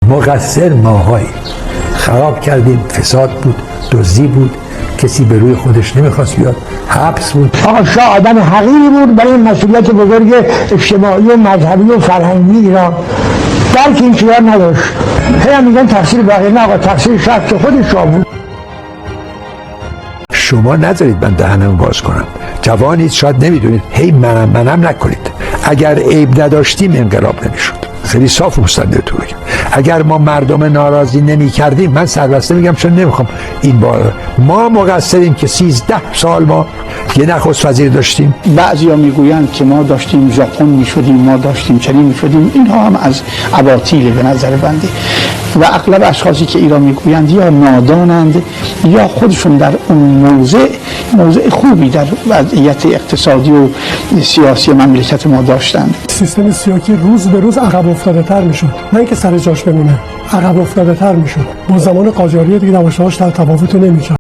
مقصر ماهایی خراب کردیم، فساد بود، دزدی بود، کسی به روی خودش نمیخواست بیاد، حبس بود. آقا شاه آدم حقیری بود برای مسئولیت بزرگ اجتماعی و مذهبی و فرهنگی ایران. درک این چیزا نداشت. هم میگن تقصیر بقیه، نه آقا تقصیر شخص خود شاه بود. شما نذارید من دهنمو باز کنم. جوانید، شاید نمیدونید، هی منم نکنید. اگر عیب نداشتیم انقلاب نمیشد. خیلی صاف مستندتون بگم. اگر ما مردم ناراضی نمی کردیم، من سربسته میگم چون نمیخوام این بار ما مقصریم که 13 سال ما یه نخست وزیر داشتیم. بعضیا میگویند که ما داشتیم ژاپن میشدیم، ما داشتیم چنین میشدیم. اینها هم از اباطیل به نظر بنده و اغلب اشخاصی که ایران میگویند یا نادانند یا خودشون در اون موضع خوبی در وضعیت اقتصادی و سیاسی مملکت ما داشتند. سیستم سیاسی روز به روز عقب افتاده تر میشد، نه اینکه سر جاش بمونه، عقب افتاده تر میشد. با زمان قاجاریه دیگه یواش یواش در تفاوت نمیکرد.